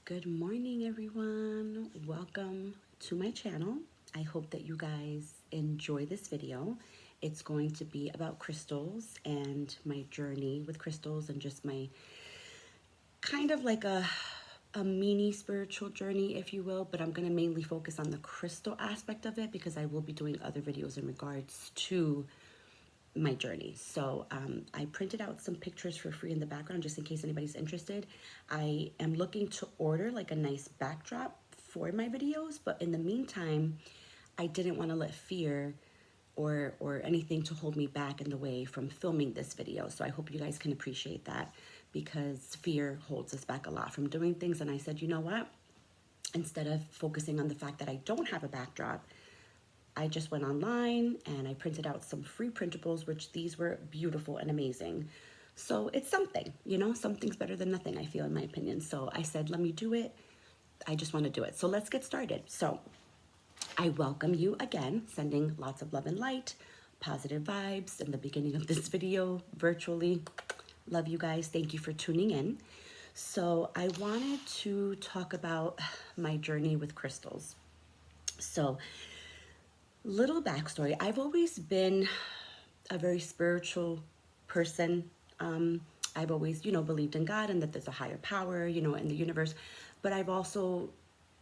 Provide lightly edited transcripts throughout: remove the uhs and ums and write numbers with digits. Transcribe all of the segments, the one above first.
Good morning, everyone. Welcome to my channel. I hope that you guys enjoy this video. It's going to be about crystals and my journey with crystals and just my kind of like a mini spiritual journey, if you will, but I'm going to mainly focus on the crystal aspect of it because I will be doing other videos in regards to my journey. So I printed out some pictures for free in the background just in case anybody's interested. I am looking to order like a nice backdrop for my videos, but in the meantime, I didn't want to let fear or anything to hold me back in the way from filming this video. So I hope you guys can appreciate that because fear holds us back a lot from doing things. And I said, you know what? Instead of focusing on the fact that I don't have a backdrop, I just went online and I printed out some free printables, which these were beautiful and amazing. So it's something, something's better than nothing, I feel, in my opinion. So I said, let me do it. I just want to do it. So let's get started. So I welcome you again, sending lots of love and light, positive vibes in the beginning of this video virtually. Love you guys. Thank you for tuning in. So I wanted to talk about my journey with crystals. So little backstory. I've always been a very spiritual person. I've always, believed in God and that there's a higher power, in the universe. But I've also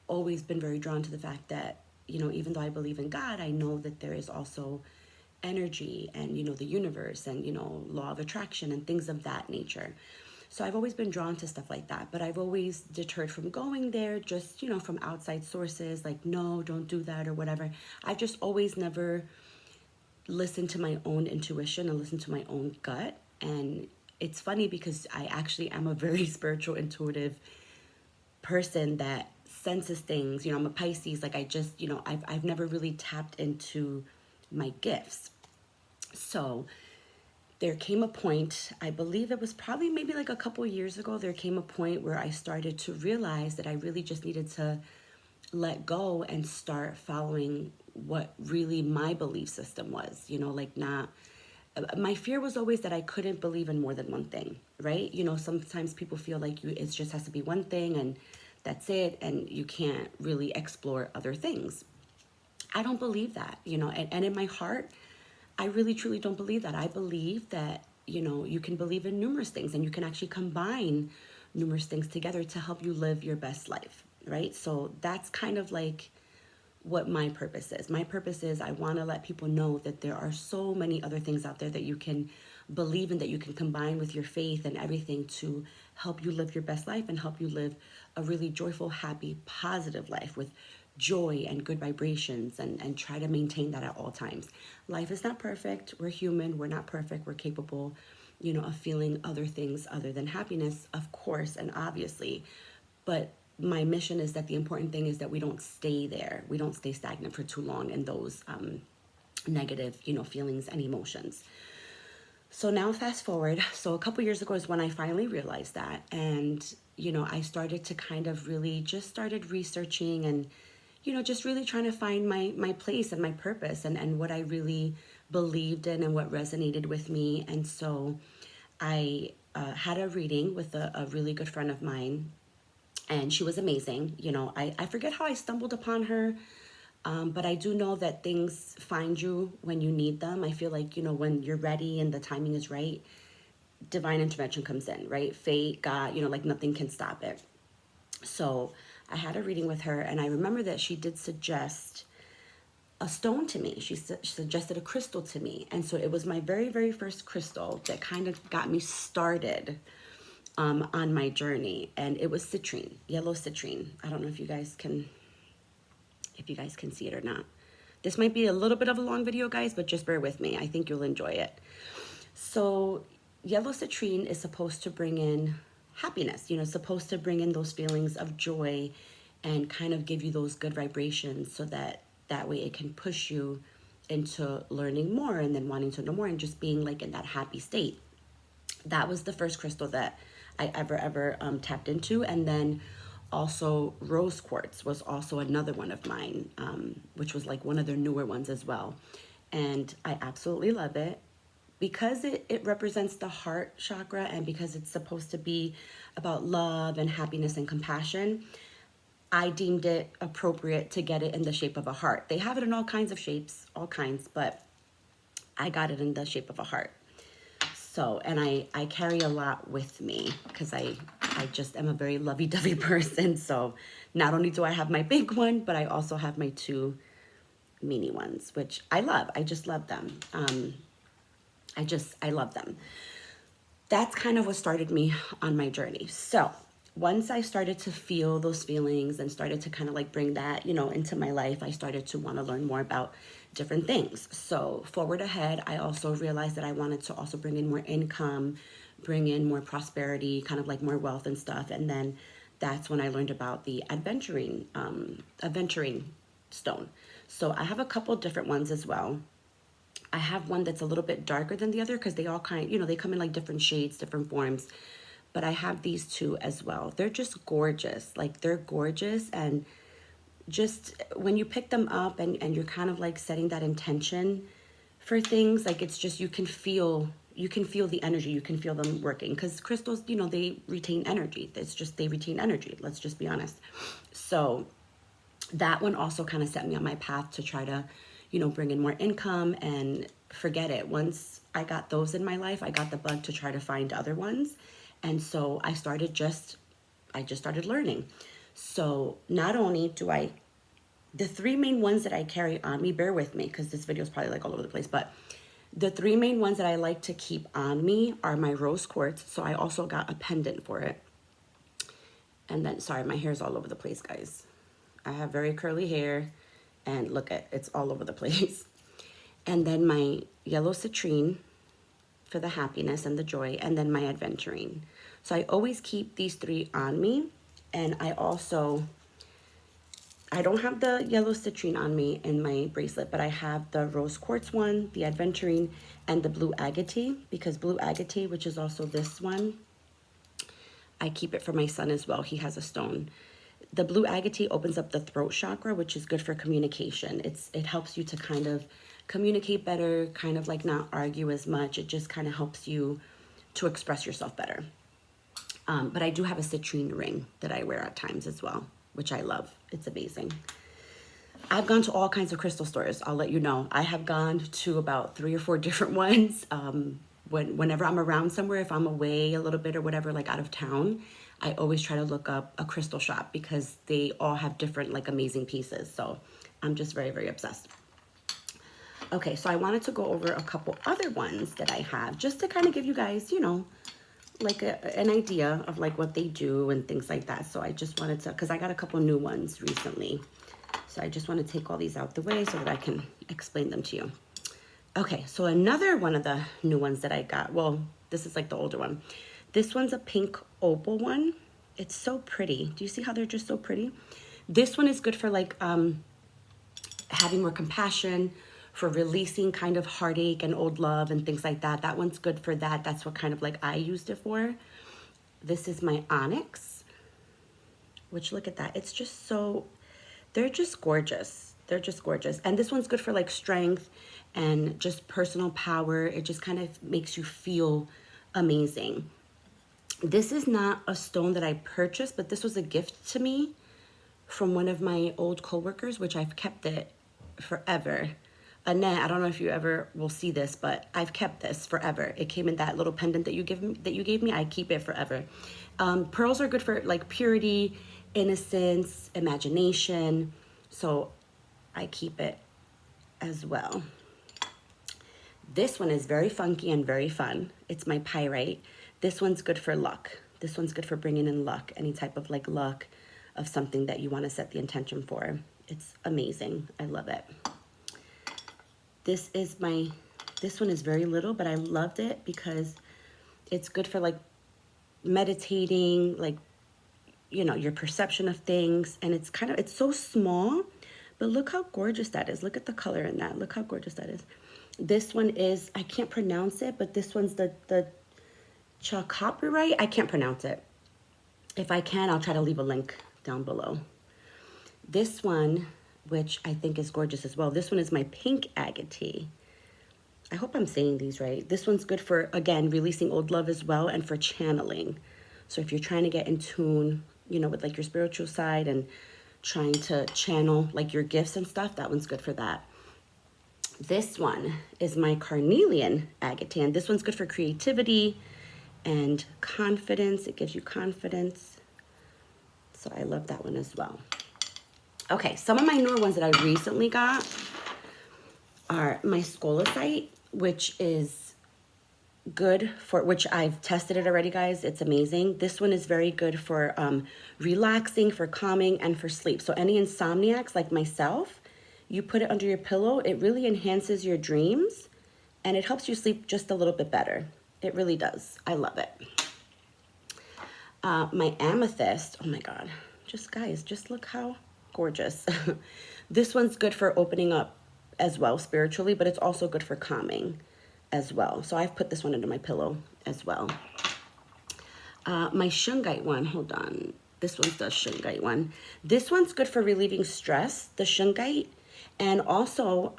always been very drawn to the fact that, even though I believe in God, I know that there is also energy and, the universe and, law of attraction and things of that nature. So I've always been drawn to stuff like that, but I've always deterred from going there just, from outside sources, like, no, don't do that or whatever. I've just always never listened to my own intuition and listened to my own gut. And it's funny because I actually am a very spiritual, intuitive person that senses things. I'm a Pisces. Like I just, I've never really tapped into my gifts. So there came a point, I believe it was probably maybe like a couple years ago, there came a point where I started to realize that I really just needed to let go and start following what really my belief system was, like not, my fear was always that I couldn't believe in more than one thing, right? Sometimes people feel like it just has to be one thing and that's it, and you can't really explore other things. I don't believe that, and in my heart, I really truly don't believe that. I believe that, you can believe in numerous things and you can actually combine numerous things together to help you live your best life, right? So that's kind of like what my purpose is. My purpose is I want to let people know that there are so many other things out there that you can believe in, that you can combine with your faith and everything to help you live your best life and help you live a really joyful, happy, positive life with joy and good vibrations, and try to maintain that at all times. Life is not perfect. We're human. We're not perfect. We're capable, of feeling other things other than happiness, of course, and obviously. But my mission is that the important thing is that we don't stay there. We don't stay stagnant for too long in those negative, feelings and emotions. So now fast forward. So a couple years ago is when I finally realized that. And, I started to kind of really just started researching and, just really trying to find my place and my purpose and what I really believed in and what resonated with me. And so I had a reading with a really good friend of mine, and she was amazing. I forget how I stumbled upon her, but I do know that things find you when you need them. I feel like, when you're ready and the timing is right, divine intervention comes in, right? Fate, God, like nothing can stop it. So I had a reading with her, and I remember that she did suggest a stone to me. She suggested a crystal to me. And so it was my very, very first crystal that kind of got me started on my journey. And it was citrine, yellow citrine. I don't know if you guys can see it or not. This might be a little bit of a long video, guys, but just bear with me. I think you'll enjoy it. So yellow citrine is supposed to bring in happiness, supposed to bring in those feelings of joy and kind of give you those good vibrations so that way it can push you into learning more and then wanting to know more and just being like in that happy state. That was the first crystal that I ever tapped into. And then also rose quartz was also another one of mine, which was like one of their newer ones as well. And I absolutely love it. because it represents the heart chakra, and because it's supposed to be about love and happiness and compassion, I deemed it appropriate to get it in the shape of a heart. They have it in all kinds of shapes, all kinds, but I got it in the shape of a heart. So, and I carry a lot with me because I just am a very lovey-dovey person. So not only do I have my big one, but I also have my two mini ones, which I love. I just love them. I love them. That's kind of what started me on my journey. So once I started to feel those feelings and started to kind of like bring that, you know, into my life, I started to want to learn more about different things. So forward ahead, I also realized that I wanted to also bring in more income, bring in more prosperity, kind of like more wealth and stuff. And then that's when I learned about the adventuring stone. So I have a couple different ones as well. I have one that's a little bit darker than the other because they all kind, you know, they come in like different shades, different forms. But I have these two as well. They're just gorgeous. Like, they're gorgeous. And just when you pick them up and you're kind of like setting that intention for things, like, it's just, you can feel the energy. You can feel them working because crystals, you know, they retain energy. It's just, they retain energy. Let's just be honest. So that one also kind of set me on my path to try to, you know, bring in more income. And forget it. Once I got those in my life, I got the bug to try to find other ones. And so I just started learning. So not only do the three main ones that I carry on me, bear with me because this video is probably like all over the place, but the three main ones that I like to keep on me are my rose quartz. So I also got a pendant for it. And then, sorry, my hair's all over the place, guys. I have very curly hair, and look at, it's all over the place. And then my yellow citrine for the happiness and the joy, and then my adventuring. So I always keep these three on me. And I don't have the yellow citrine on me in my bracelet, but I have the rose quartz one, the adventuring, and the blue agate, because blue agate, which is also this one, I keep it for my son as well. He has a stone. The blue agate opens up the throat chakra, which is good for communication. It helps you to kind of communicate better, kind of like not argue as much. It just kind of helps you to express yourself better. But I do have a citrine ring that I wear at times as well, which I love. It's amazing. I've gone to all kinds of crystal stores. I'll let you know. I have gone to about 3 or 4 different ones. Whenever I'm around somewhere, if I'm away a little bit or whatever, like out of town, I always try to look up a crystal shop because they all have different like amazing pieces. So I'm just very, very obsessed. Okay, so I wanted to go over a couple other ones that I have just to kind of give you guys, you know, like an idea of like what they do and things like that. So I just wanted to, because I got a couple new ones recently. So I just want to take all these out the way so that I can explain them to you. Okay, so another one of the new ones that I got, well, this is like the older one. This one's a pink opal one. It's so pretty. Do you see how they're just so pretty? This one is good for like having more compassion, for releasing kind of heartache and old love and things like that. That one's good for that. That's what kind of like I used it for. This is my onyx, which look at that. It's just so, they're just gorgeous. They're just gorgeous. And this one's good for like strength and just personal power. It just kind of makes you feel amazing. This is not a stone that I purchased, but this was a gift to me from one of my old coworkers, which I've kept it forever. Annette, I don't know if you ever will see this, but I've kept this forever. It came in that little pendant that you gave me. I keep it forever. Pearls are good for like purity, innocence, imagination. So I keep it as well. This one is very funky and very fun. It's my pyrite. This one's good for luck. This one's good for bringing in luck, any type of like luck of something that you want to set the intention for. It's amazing. I love it. This one is very little, but I loved it because it's good for like meditating, like, you know, your perception of things. And it's so small, but look how gorgeous that is. Look at the color in that. Look how gorgeous that is. This one is, I can't pronounce it, but this one's the Chalcopyrite. I can't pronounce it. If I can, I'll try to leave a link down below. This one, which I think is gorgeous as well. This one is my pink agate. I hope I'm saying these right. This one's good for, again, releasing old love as well, and for channeling. So if you're trying to get in tune, you know, with like your spiritual side and trying to channel like your gifts and stuff, that one's good for that. This one is my carnelian agate. This one's good for creativity and confidence. It gives you confidence. So I love that one as well. Okay, some of my newer ones that I recently got are my scolecite, which is good for, which I've tested it already, guys. It's amazing. This one is very good for relaxing, for calming, and for sleep. So any insomniacs like myself, you put it under your pillow. It really enhances your dreams, and it helps you sleep just a little bit better. It really does. I love it. My amethyst, oh my God, just guys, just look how gorgeous. This one's good for opening up as well spiritually, but it's also good for calming as well. So I've put this one under my pillow as well. My shungite one, hold on. This one's the shungite one. This one's good for relieving stress, the shungite. And also,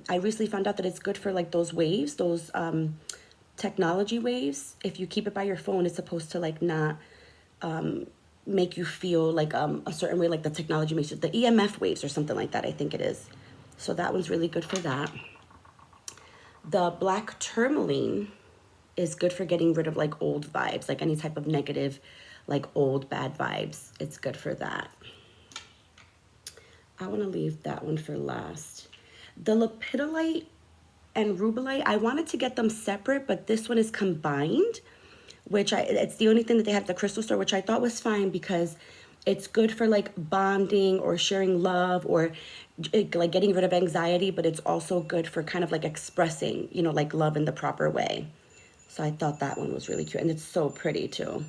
I recently found out that it's good for like those waves, those technology waves. If you keep it by your phone, it's supposed to like not make you feel like a certain way, like the technology makes it, the EMF waves or something like that, I think it is. So that one's really good for that. The black tourmaline is good for getting rid of like old vibes, like any type of negative, like old bad vibes. It's good for that. I want to leave that one for last. The lepidolite and rubellite, I wanted to get them separate, but this one is combined, which it's the only thing that they have at the crystal store, which I thought was fine because it's good for like bonding or sharing love or like getting rid of anxiety, but it's also good for kind of like expressing, you know, like love in the proper way. So I thought that one was really cute, and it's so pretty too.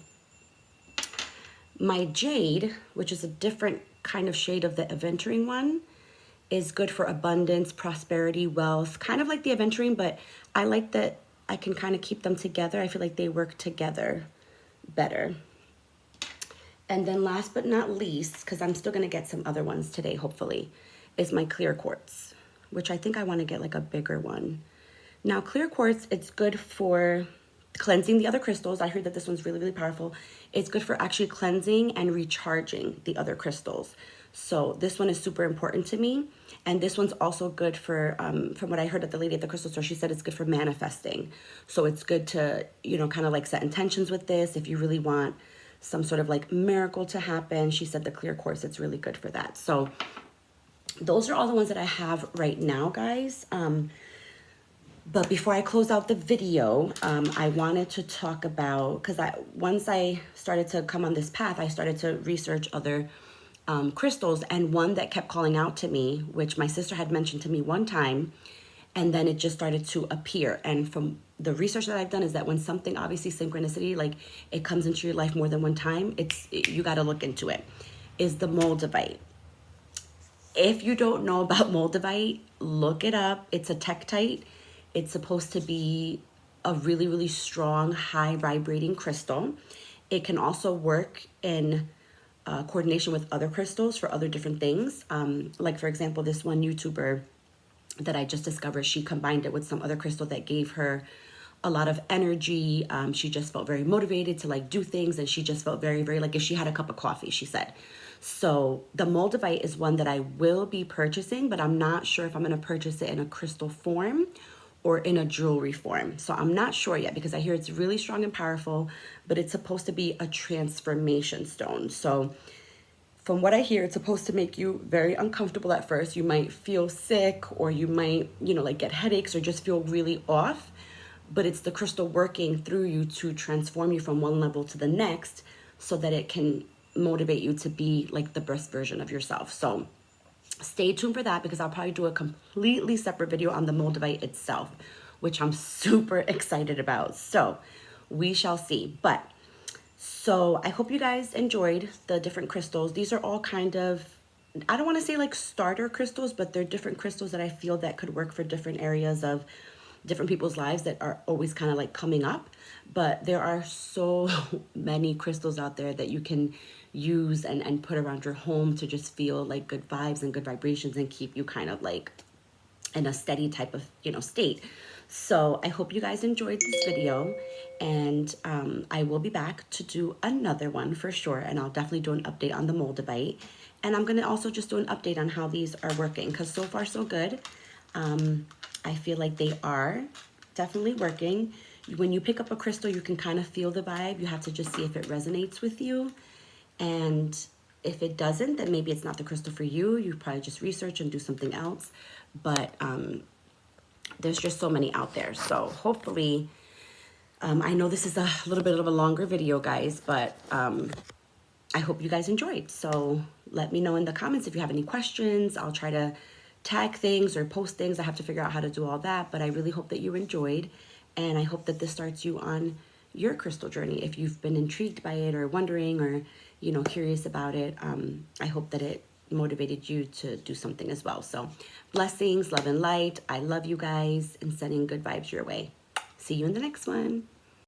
My jade, which is a different kind of shade of the aventurine one, is good for abundance, prosperity, wealth, kind of like the aventurine, but I like that I can kind of keep them together. I feel like they work together better. And then last but not least, because I'm still going to get some other ones today, hopefully, is my clear quartz, which I think I want to get like a bigger one. Now, clear quartz, it's good for cleansing the other crystals. I heard that this one's really, really powerful. It's good for actually cleansing and recharging the other crystals. So this one is super important to me. And this one's also good for, from what I heard at the lady at the crystal store, she said it's good for manifesting. So it's good to, you know, kind of like set intentions with this. If you really want some sort of like miracle to happen, she said the clear quartz, it's really good for that. So those are all the ones that I have right now, guys. But before I close out the video, I wanted to talk about, because once I started to come on this path, I started to research other crystals, and one that kept calling out to me, which my sister had mentioned to me one time, and then it just started to appear. And from the research that I've done is that when something, obviously synchronicity, like it comes into your life more than one time, you got to look into it, is the moldavite. If you don't know about moldavite, look it up. It's a tektite. It's supposed to be a really, really strong, high vibrating crystal. It can also work in coordination with other crystals for other different things. Like for example, this one YouTuber that I just discovered, she combined it with some other crystal that gave her a lot of energy. She just felt very motivated to like do things, and she just felt very, very like if she had a cup of coffee, she said. So the moldavite is one that I will be purchasing, but I'm not sure if I'm going to purchase it in a crystal form or in a jewelry form. So I'm not sure yet, because I hear it's really strong and powerful, but it's supposed to be a transformation stone. So from what I hear, it's supposed to make you very uncomfortable at first. You might feel sick, or you might, you know, like get headaches or just feel really off, but it's the crystal working through you to transform you from one level to the next so that it can motivate you to be like the best version of yourself. So stay tuned for that, because I'll probably do a completely separate video on the moldavite itself, which I'm super excited about. So we shall see. But so I hope you guys enjoyed the different crystals. These are all kind of, I don't want to say like starter crystals, but they're different crystals that I feel that could work for different areas of different people's lives that are always kind of like coming up. But there are so many crystals out there that you can use and put around your home to just feel like good vibes and good vibrations and keep you kind of like in a steady type of, you know, state. So I hope you guys enjoyed this video, and I will be back to do another one for sure, and I'll definitely do an update on the Moldavite. And I'm gonna also just do an update on how these are working, because so far so good. I feel like they are definitely working. When you pick up a crystal, you can kind of feel the vibe. You have to just see if it resonates with you. And if it doesn't, then maybe it's not the crystal for you. You probably just research and do something else. But there's just so many out there. So hopefully, I know this is a little bit of a longer video, guys, but I hope you guys enjoyed. So let me know in the comments if you have any questions. I'll try to tag things or post things. I have to figure out how to do all that, but I really hope that you enjoyed. And I hope that this starts you on your crystal journey. If you've been intrigued by it or wondering or, you know, curious about it, I hope that it motivated you to do something as well. So blessings, love and light. I love you guys and sending good vibes your way. See you in the next one.